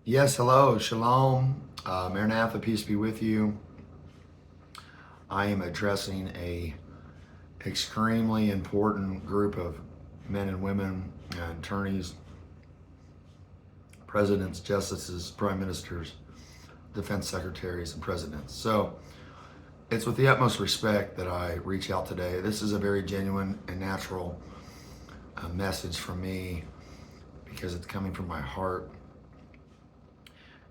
Yes, hello, shalom, Maranatha, peace be with you. I am addressing a extremely important group of men and women, attorneys, presidents, justices, prime ministers, defense secretaries, and presidents. So it's with the utmost respect that I reach out today. This is a very genuine and natural message from me because it's coming from my heart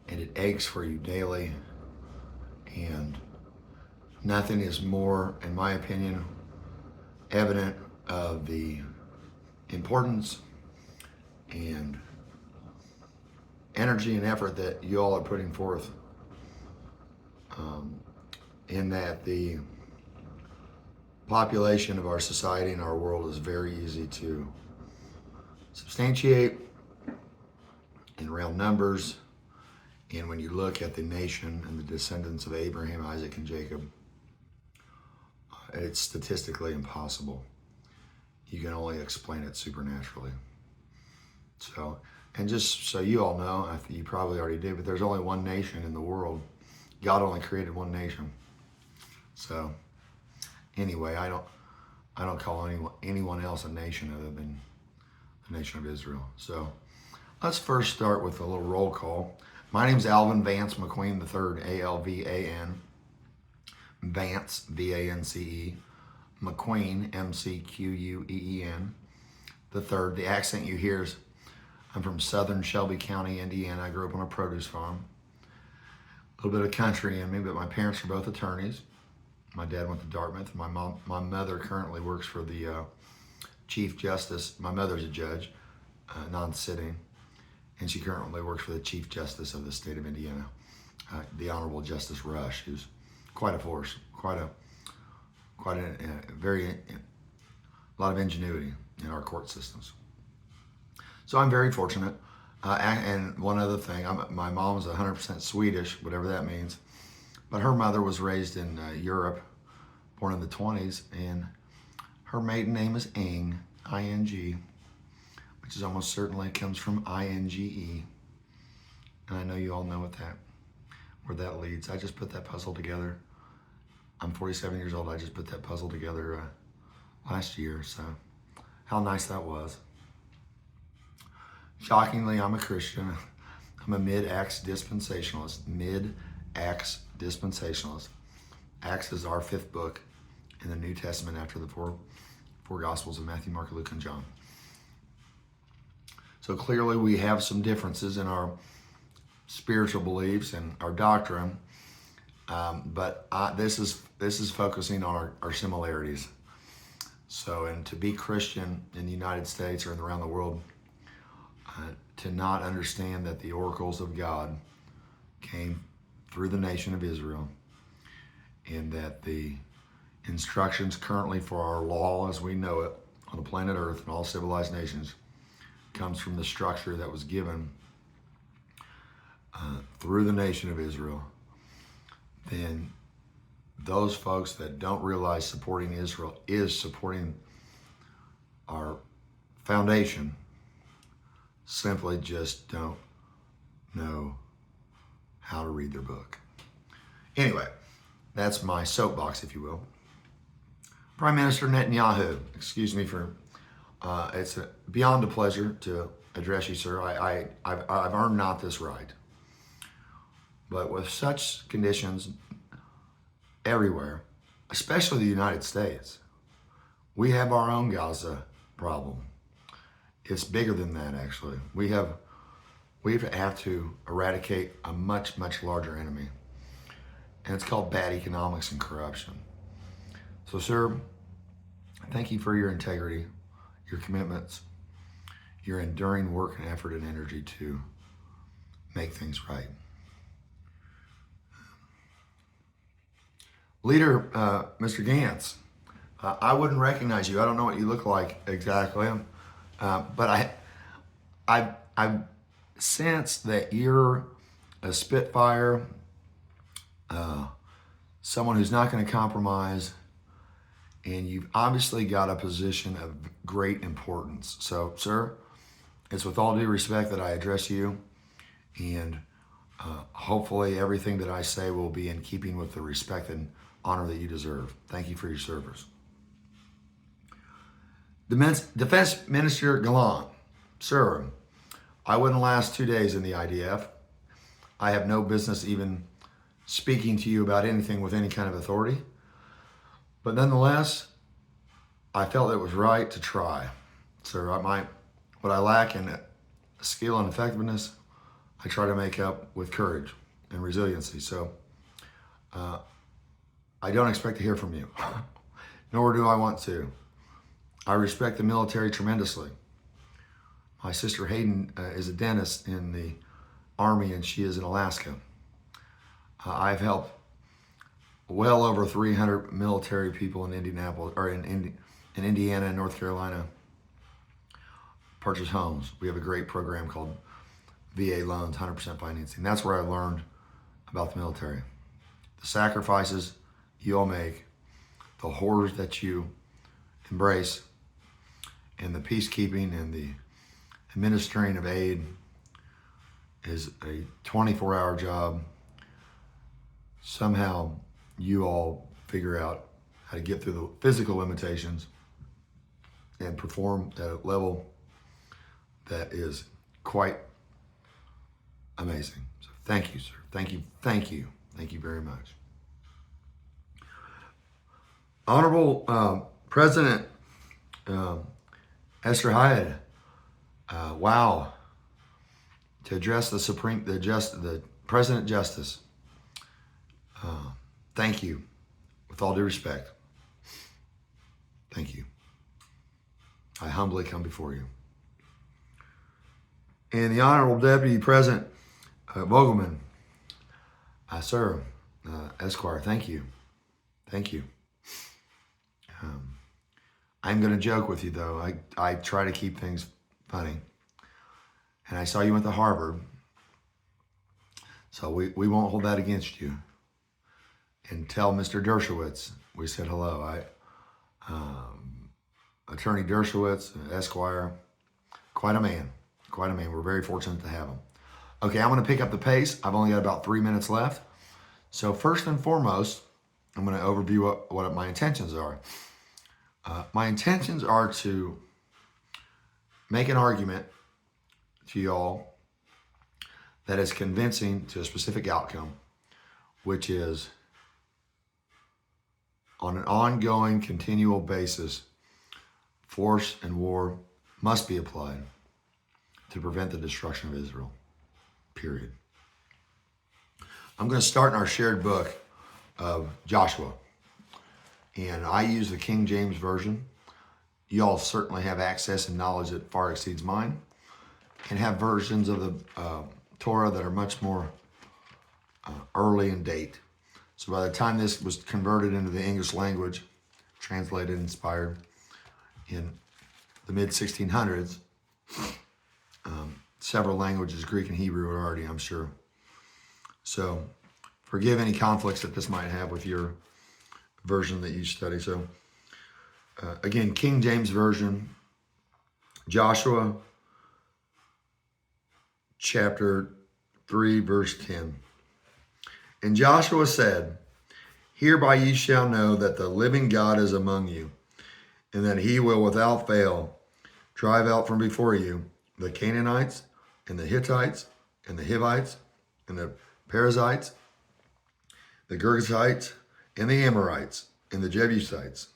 and it aches for you daily. And nothing is more, in my opinion, evident of the importance and energy and effort that you all are putting forth, in that the population of our society and our world is very easy to substantiate in round numbers. And when you look at the nation and the descendants of Abraham, Isaac, and Jacob, it's statistically impossible. You can only explain it supernaturally. So, and just so you all know, I think you probably already did, but there's only one nation in the world. God only created one nation. So, anyway, I don't call anyone else a nation other than the nation of Israel. So, let's first start with a little roll call. My name's Alvin Vance McQueen III, A-L-V-A-N. Vance, V-A-N-C-E. McQueen, M-C-Q-U-E-E-N. The third. The accent you hear is, I'm from southern Shelby County, Indiana. I grew up on a produce farm. A little bit of country in me, but my parents are both attorneys. My dad went to Dartmouth. My mother currently works for the Chief Justice. My mother's a judge, non-sitting, and she currently works for the Chief Justice of the state of Indiana, the Honorable Justice Rush, who's quite a force, quite a lot of ingenuity in our court systems. So I'm very fortunate. And one other thing, my mom's 100% Swedish, whatever that means, but her mother was raised in Europe, born in the 20s, and her maiden name is Ing, I-N-G, which is almost certainly comes from I-N-G-E. And I know you all know where that leads. I just put that puzzle together. I'm 47 years old. I just put that puzzle together last year, so how nice that was. Shockingly, I'm a Christian. I'm a mid-Acts dispensationalist. Mid-Acts dispensationalist. Acts is our fifth book in the New Testament after the four Gospels of Matthew, Mark, Luke, and John. So clearly we have some differences in our spiritual beliefs and our doctrine, but this is focusing on our similarities. So, and to be Christian in the United States or around the world, to not understand that the oracles of God came through the nation of Israel, and that the instructions currently for our law as we know it on the planet Earth and all civilized nations comes from the structure that was given through the nation of Israel, then those folks that don't realize supporting Israel is supporting our foundation simply just don't know how to read their book. Anyway, that's my soapbox, if you will. Prime Minister Netanyahu, excuse me for, it's beyond a pleasure to address you, sir. I've earned not this right. But with such conditions everywhere, especially the United States, we have our own Gaza problem. It's bigger than that, actually. We have to eradicate a much, much larger enemy. And it's called bad economics and corruption. So, sir, thank you for your integrity, your commitments, your enduring work and effort and energy to make things right. Leader, Mr. Gantz, I wouldn't recognize you. I don't know what you look like exactly, but I sense that you're a spitfire, someone who's not going to compromise, and you've obviously got a position of great importance. So, sir, it's with all due respect that I address you, And hopefully everything that I say will be in keeping with the respect and honor that you deserve. Thank you for your service. Defense Minister Gallant, sir, I wouldn't last 2 days in the IDF. I have no business even speaking to you about anything with any kind of authority. But nonetheless, I felt it was right to try. Sir, what I lack in skill and effectiveness, I try to make up with courage and resiliency. So I don't expect to hear from you, nor do I want to. I respect the military tremendously. My sister Hayden is a dentist in the Army, and she is in Alaska. I've helped well over 300 military people in Indianapolis, or in Indiana and North Carolina, purchase homes. We have a great program called VA loans, 100% financing. That's where I learned about the military. The sacrifices you all make, the horrors that you embrace, and the peacekeeping and the administering of aid is a 24-hour job. Somehow you all figure out how to get through the physical limitations and perform at a level that is quite amazing. So thank you, sir. Thank you. Thank you. Thank you very much. Honorable President Esther Hayut, wow, to address the President Justice. Thank you, with all due respect. Thank you. I humbly come before you. And the Honorable Deputy President Vogelman, sir, Esquire, thank you. Thank you. I'm going to joke with you, though. I try to keep things funny. And I saw you went to Harvard, so we won't hold that against you. And tell Mr. Dershowitz we said hello. Attorney Dershowitz, Esquire, quite a man. Quite a man. We're very fortunate to have him. Okay, I'm going to pick up the pace. I've only got about 3 minutes left. So first and foremost, I'm going to overview what my intentions are. My intentions are to make an argument to y'all that is convincing to a specific outcome, which is on an ongoing, continual basis, force and war must be applied to prevent the destruction of Israel, period. I'm going to start in our shared book of Joshua. And I use the King James Version. Y'all certainly have access and knowledge that far exceeds mine, and have versions of the Torah that are much more early in date. So by the time this was converted into the English language, translated, inspired in the mid-1600s, several languages, Greek and Hebrew, are already, I'm sure. So forgive any conflicts that this might have with your version that you study. So again, King James Version, Joshua chapter 3, verse 10. And Joshua said, hereby ye shall know that the living God is among you, and that he will without fail drive out from before you the Canaanites, and the Hittites, and the Hivites, and the Perizzites, the Girgashites, and the Amorites, and the Jebusites.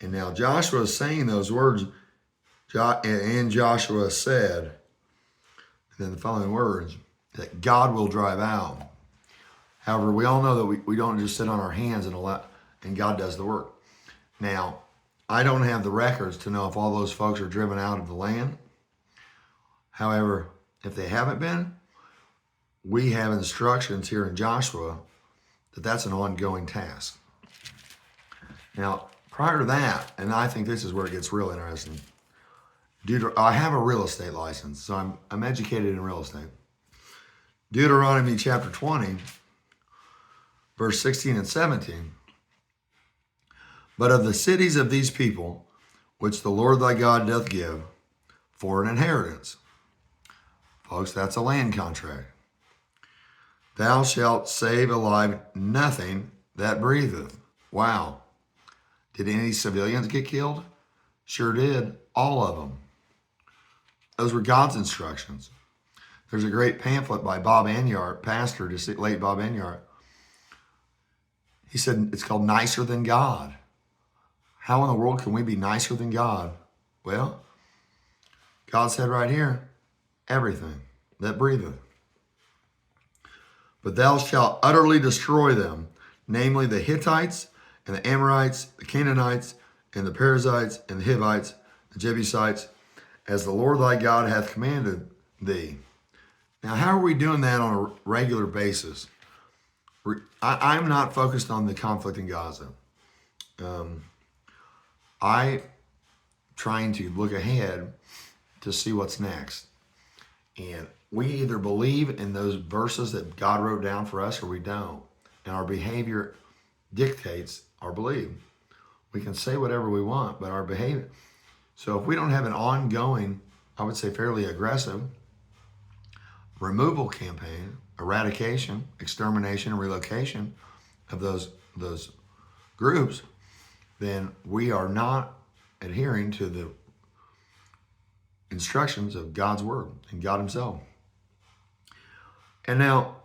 And now Joshua is saying those words, and Joshua said, and then the following words, that God will drive out. However, we all know that we don't just sit on our hands and God does the work. Now, I don't have the records to know if all those folks are driven out of the land. However, if they haven't been, we have instructions here in Joshua that that's an ongoing task. Now, prior to that, and I think this is where it gets real interesting, I have a real estate license, so I'm educated in real estate. Deuteronomy chapter 20, verse 16 and 17. But of the cities of these people, which the Lord thy God doth give for an inheritance, Folks, that's a land contract. Thou shalt save alive nothing that breatheth. Wow. Did any civilians get killed? Sure did. All of them. Those were God's instructions. There's a great pamphlet by Bob Enyart, pastor, late Bob Enyart. He said it's called Nicer Than God. How in the world can we be nicer than God? Well, God said right here, everything that breatheth. But thou shalt utterly destroy them, namely the Hittites and the Amorites, the Canaanites, and the Perizzites, and the Hivites, the Jebusites, as the Lord thy God hath commanded thee. Now, how are we doing that on a regular basis? I'm not focused on the conflict in Gaza. I'm trying to look ahead to see what's next. And we either believe in those verses that God wrote down for us or we don't. And our behavior dictates our belief. We can say whatever we want, but our behavior. So if we don't have an ongoing, I would say fairly aggressive, removal campaign, eradication, extermination, and relocation of those groups, then we are not adhering to the instructions of God's word and God himself. And now,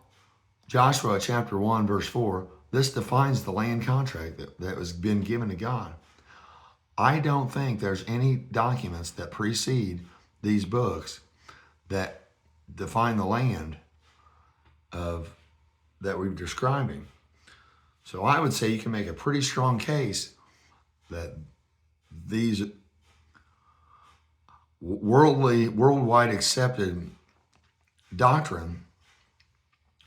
Joshua chapter 1, verse 4, this defines the land contract that was been given to God. I don't think there's any documents that precede these books that define the land that we're describing. So I would say you can make a pretty strong case that these worldwide accepted doctrine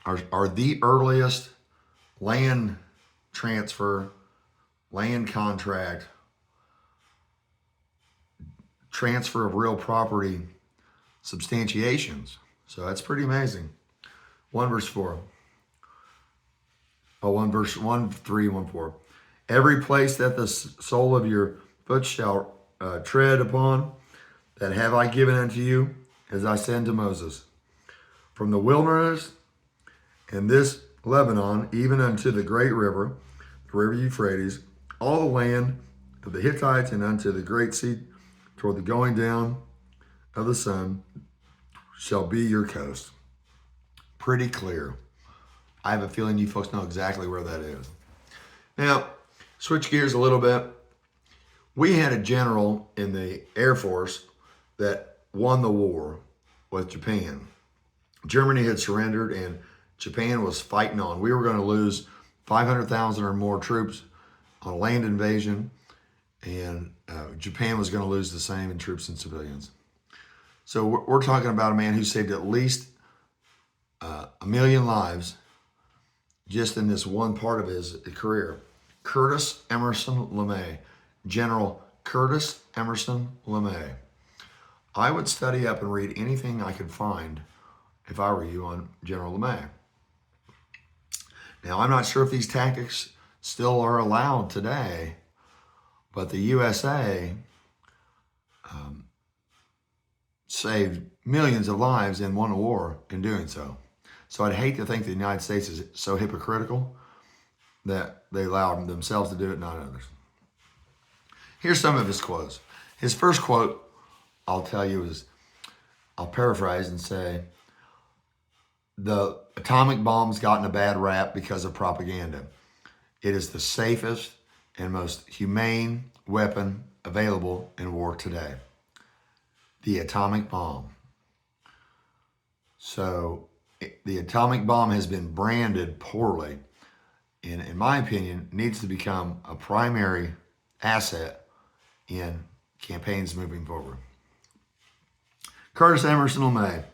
are the earliest land transfer, land contract, transfer of real property substantiations. So that's pretty amazing. 1 verse 4. 1 verse 1, 3, 1, 4. Every place that the sole of your foot shall tread upon, that have I given unto you, as I said to Moses. From the wilderness and this Lebanon, even unto the great river, the river Euphrates, all the land of the Hittites, and unto the great sea, toward the going down of the sun, shall be your coast. Pretty clear. I have a feeling you folks know exactly where that is. Now, switch gears a little bit. We had a general in the Air Force that won the war with Japan. Germany had surrendered and Japan was fighting on. We were going to lose 500,000 or more troops on a land invasion, and Japan was going to lose the same in troops and civilians. So we're talking about a man who saved at least 1 million lives just in this one part of his career. Curtis Emerson LeMay, General Curtis Emerson LeMay. I would study up and read anything I could find if I were you on General LeMay. Now, I'm not sure if these tactics still are allowed today, but the USA saved millions of lives and won a war in doing so. So I'd hate to think the United States is so hypocritical that they allow themselves to do it, not others. Here's some of his quotes. His first quote, I'll tell you, I'll paraphrase and say, the atomic bomb's gotten a bad rap because of propaganda. It is the safest and most humane weapon available in war today. The atomic bomb. So the atomic bomb has been branded poorly, and in my opinion, needs to become a primary asset in campaigns moving forward. Curtis Emerson LeMay.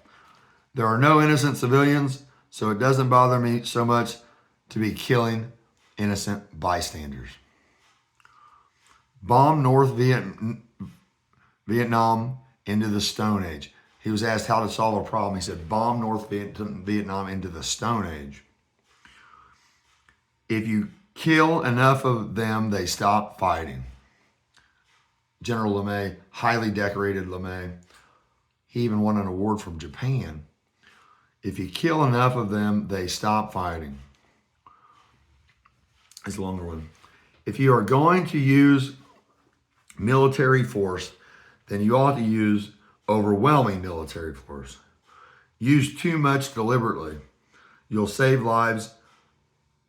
There are no innocent civilians, so it doesn't bother me so much to be killing innocent bystanders. Bomb North Vietnam into the Stone Age. He was asked how to solve a problem. He said, bomb North Vietnam into the Stone Age. If you kill enough of them, they stop fighting. General LeMay, highly decorated LeMay. He even won an award from Japan If you kill enough of them, they stop fighting. It's a longer one. If you are going to use military force, then you ought to use overwhelming military force. Use too much deliberately. You'll save lives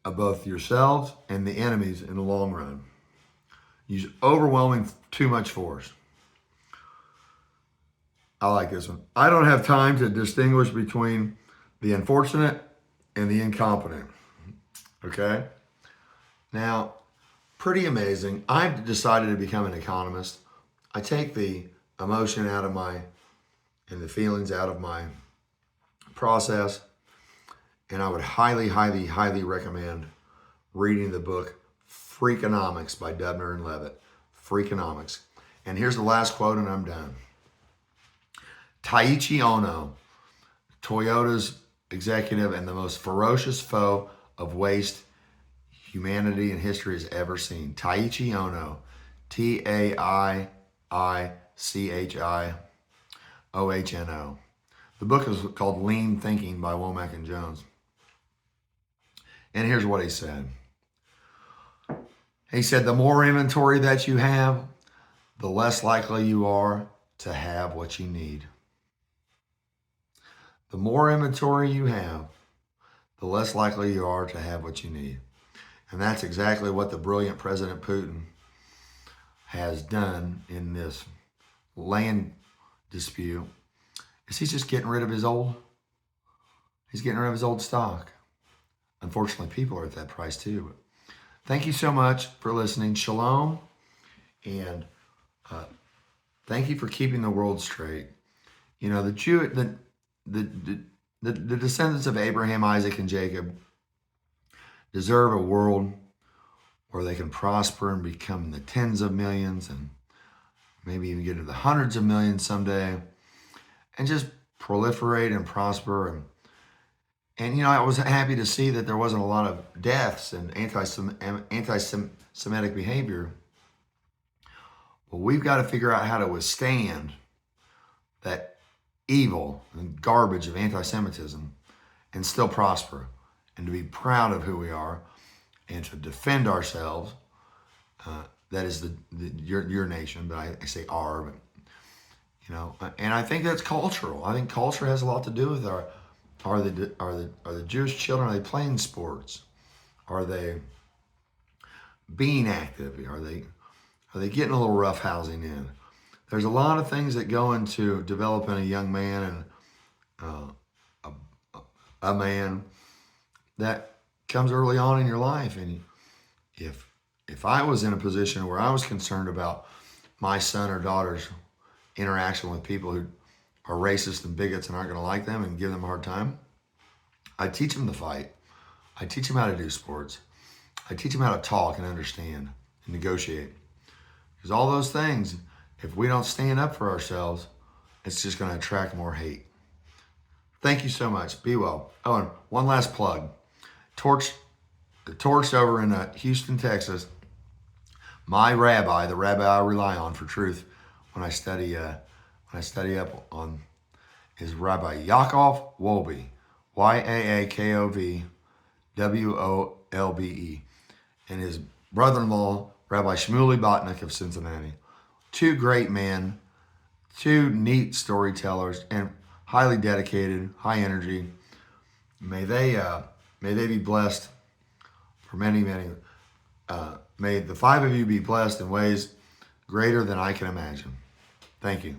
of both yourselves and the enemies in the long run. Use overwhelming too much force. I like this one. I don't have time to distinguish between the unfortunate and the incompetent. Okay? Now, pretty amazing. I've decided to become an economist. I take the emotion out of and the feelings out of my process. And I would highly, highly, highly recommend reading the book Freakonomics by Dubner and Levitt. Freakonomics. And here's the last quote and I'm done. Taiichi Ohno, Toyota's executive and the most ferocious foe of waste humanity in history has ever seen. Taiichi Ohno, Taichiohno. The book is called Lean Thinking by Womack and Jones. And here's what he said. He said, the more inventory that you have, the less likely you are to have what you need. The more inventory you have, the less likely you are to have what you need. And that's exactly what the brilliant President Putin has done in this land dispute. Is he's just getting rid of his old stock. Unfortunately, people are at that price too. But thank you so much for listening. Shalom. And thank you for keeping the world straight. You know, the descendants of Abraham, Isaac, and Jacob deserve a world where they can prosper and become the tens of millions and maybe even get to the hundreds of millions someday and just proliferate and prosper. And you know, I was happy to see that there wasn't a lot of deaths and anti-Semitic behavior. Well, we've got to figure out how to withstand that evil and garbage of anti-Semitism and still prosper and to be proud of who we are and to defend ourselves. That is your nation, but I say our, but you know, and I think that's cultural. I think culture has a lot to do with are the Jewish children, are they playing sports? Are they being active? Are they getting a little roughhousing in? There's a lot of things that go into developing a young man and a man that comes early on in your life. And if I was in a position where I was concerned about my son or daughter's interaction with people who are racist and bigots and aren't going to like them and give them a hard time, I teach them to fight. I teach them how to do sports. I teach them how to talk and understand and negotiate. Because all those things, if we don't stand up for ourselves, it's just going to attract more hate. Thank you so much. Be well. Oh, and one last plug. Torch over in Houston, Texas. My rabbi, the rabbi I rely on for truth when I study up on, is Rabbi Yaakov Wolbe, Yaakov Wolbe, and his brother-in-law, Rabbi Shmuley Botnick of Cincinnati. Two great men, two neat storytellers, and highly dedicated, high energy. May they be blessed for many, many. May the five of you be blessed in ways greater than I can imagine. Thank you.